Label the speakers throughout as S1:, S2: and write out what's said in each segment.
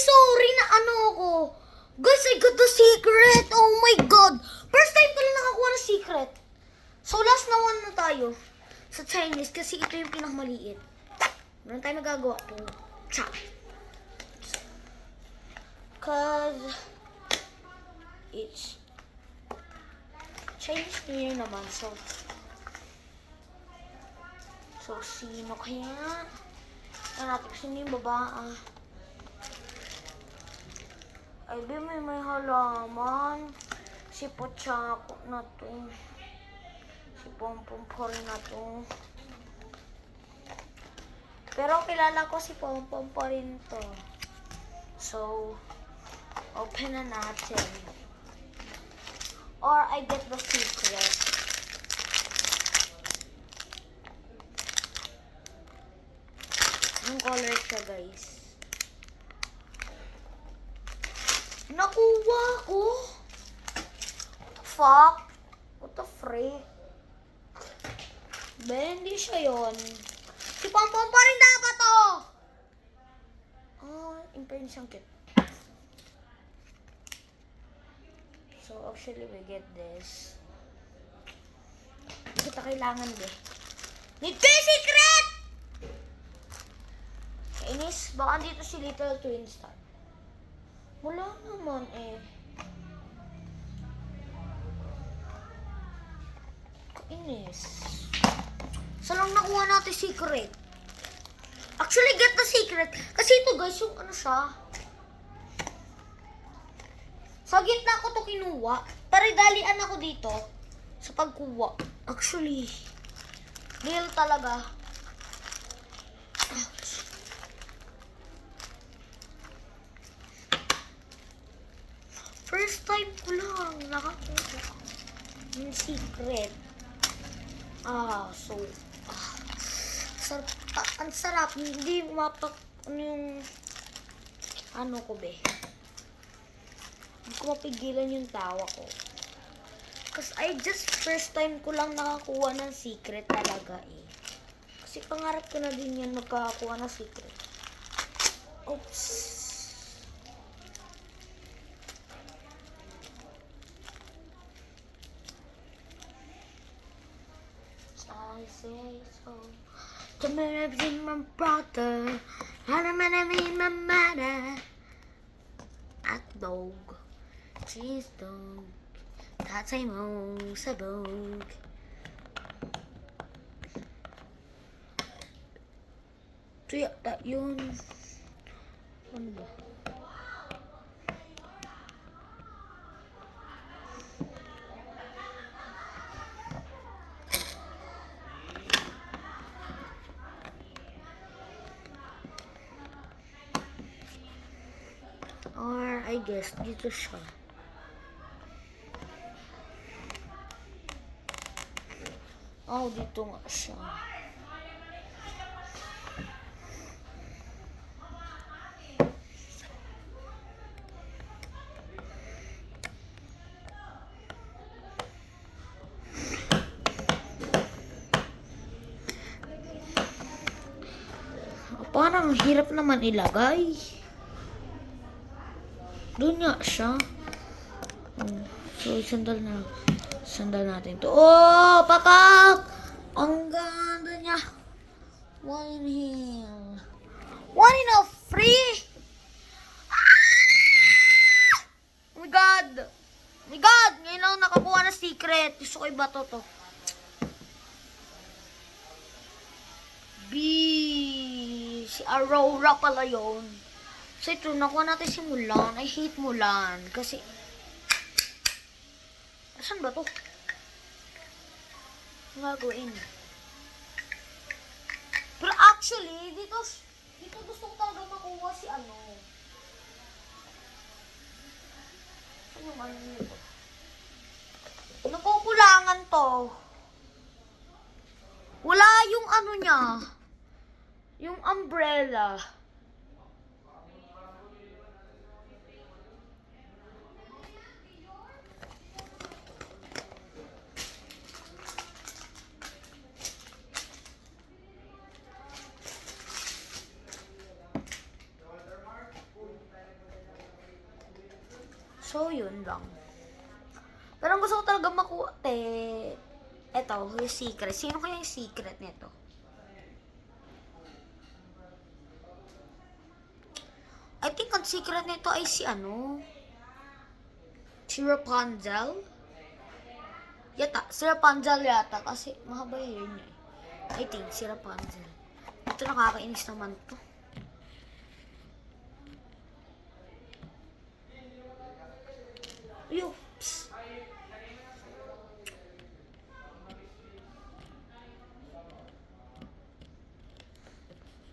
S1: sorry na ano ako. Guys, I got the secret. Oh my God. First time ko lang nakakuha ng secret. So, last na one na tayo. Sa Chinese, kasi ito yung pinakamaliit. Meron tayo nagagawa po. Cha. Cause it's Chinese New Year naman. So, sino kaya? Natin sino yung baba. Ay, di may halaman. Si Pochako na to. Si Pompom pa rin na to. Pero kilala ko si Pompom pa rin to. So, open na natin. Or I get the secret. Anong color siya, guys? Nakuha ko. What the fuck? What the freak? Hindi siya yun. Si Pompom pa rin dapat to. Oh, in fairness ang cute. So, actually, we get this. Kita kailangan din. Need ko yung secret! Kainis, baka dito si Little Twin Star. Wala naman eh. Kainis. Saan lang nakuha natin secret? Actually, get the secret. Kasi ito guys, yung ano siya. Sa gitna ko to kinuha. Paridalian ako dito sa pagkuha. Actually, real talaga. First time ko lang nakakuha ng secret. Ang sarap. Hindi mapak yung ano ko be. Hindi ko mapigilan yung tawa ko. Kasi first time ko lang nakakuha ng secret talaga eh. Kasi pangarap ko na din yan magkakakuha ng secret. Oops. I say so. To me, my brother. And I'm gonna be my mother. At dog. Cheese dog. Tatay mo sabog. Ito yata yun. Ano ba? Or I guess dito siya. Oh, dito nga siya. Parang hirap naman ilagay. Doon nga siya. So, sandal natin to. Oh, pakak! Ang ganda niya. One in here. One in a free. Oh my God. Oh my God. Ngayon lang nakakuha na secret. Gusto ko iba to. Si Aurora pala yun. So ito, nakuha natin si Mulan. I hate Mulan. Kasi, saan ba to? Ang gagawin. Pero actually, dito gusto ko talaga makuha si ano. Ano man nito? Nakukulangan to. Wala yung ano niya. Yung umbrella. So, yun lang. Pero ang gusto ko talaga makuha, eto, yung secret. Sino kaya yung secret nito? I think ang secret nito ay si si Rapunzel. Si Rapunzel yata kasi mahaba yun niya. I think si Rapunzel. Ito nakakainis naman to. Oops.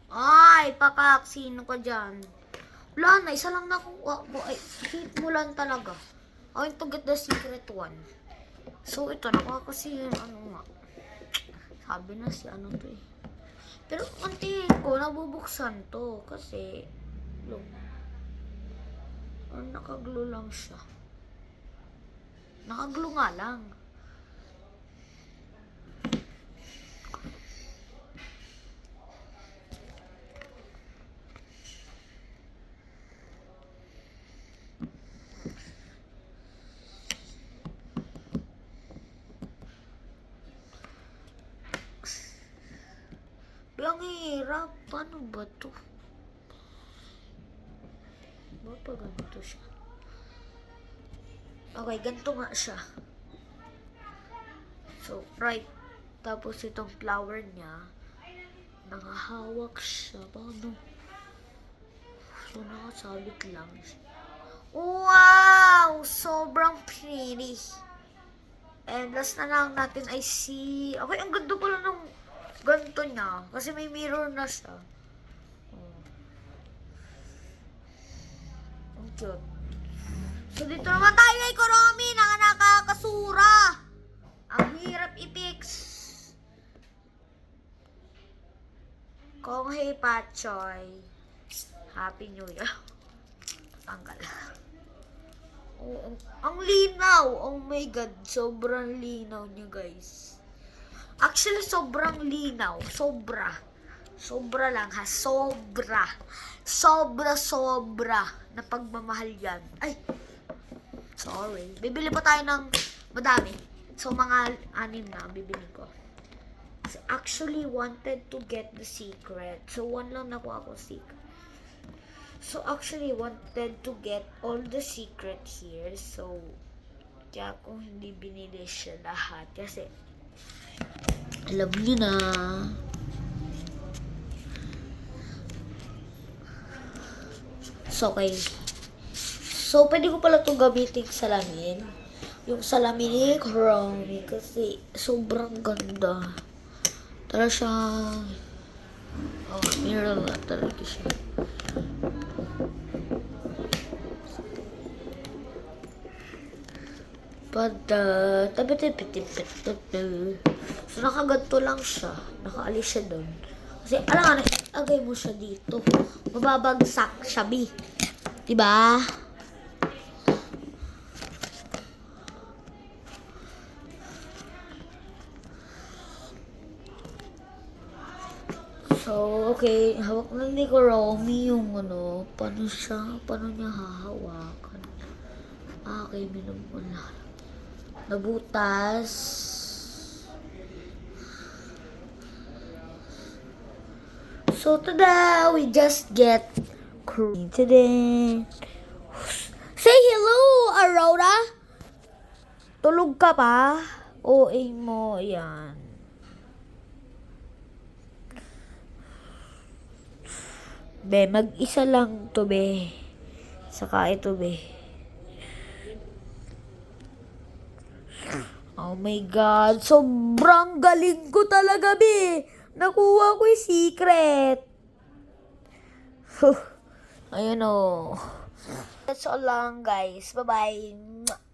S1: Ay, pakak, sino ka dyan? Wala na, isa lang nakuha ko. Ay, hit mo lang talaga. I want to get the secret one. So, ito, nakuha ko si, nga. Sabi na si to eh. Pero, ang tingin ko, nabubuksan to. Kasi, look. Nakaglue lang siya. Nakaglue nga lang. Ang hirap. Paano ba to? Ba't pa ganito siya? Okay, ganito nga siya. So, right. Tapos itong flower niya, nakahawak siya. Paano? So, nakasabit lang siya. Wow! Sobrang pretty. And last na lang natin ay si... Okay, ang ganda pala ng ganito niya. Kasi may mirror na siya. Ang cute. So, dito naman tayo kay Kuromi na nakakasura. Ang hirap i-fix. Kong Hei Pachoy. Happy New Year. Tanggal. Oh, ang linaw. Oh my God. Sobrang linaw niya, guys. Actually, sobrang linaw. Sobra lang, ha? Sobra. Sobra. Na pagmamahal yan. Ay. Sorry. Bibili pa tayo ng madami. So, mga 6 na bibili ko. So, actually wanted to get the secret. So, 1 lang nakuha ko secret. So, actually wanted to get all the secret here. So, kaya ko hindi binili siya lahat. Kasi, alam niyo na. So, okay. So, pwede ko pala itong gamitin salamin. Yung salamin ni Kuromi. Kasi, sobrang ganda. Tara siya. Oh, mirror na talaga siya. So, nakaganto lang siya. Nakaalis siya doon. Kasi, alam nga, agay mo siya dito. Mababagsak siya, B. Diba? So, okay. Hawak na ni Kuromi yung paano niya hahawakan. Okay, minumula. Nabutas. So, tada! We just get Kuromi today. Say hello, Aurora! Tulog ka pa? OA mo, yan. Be, mag-isa lang to, be. Saka ito, be. Oh my God. Sobrang galing ko talaga, be. Nakuha ko yung secret. Ayun, oh. That's all lang, guys. Bye-bye.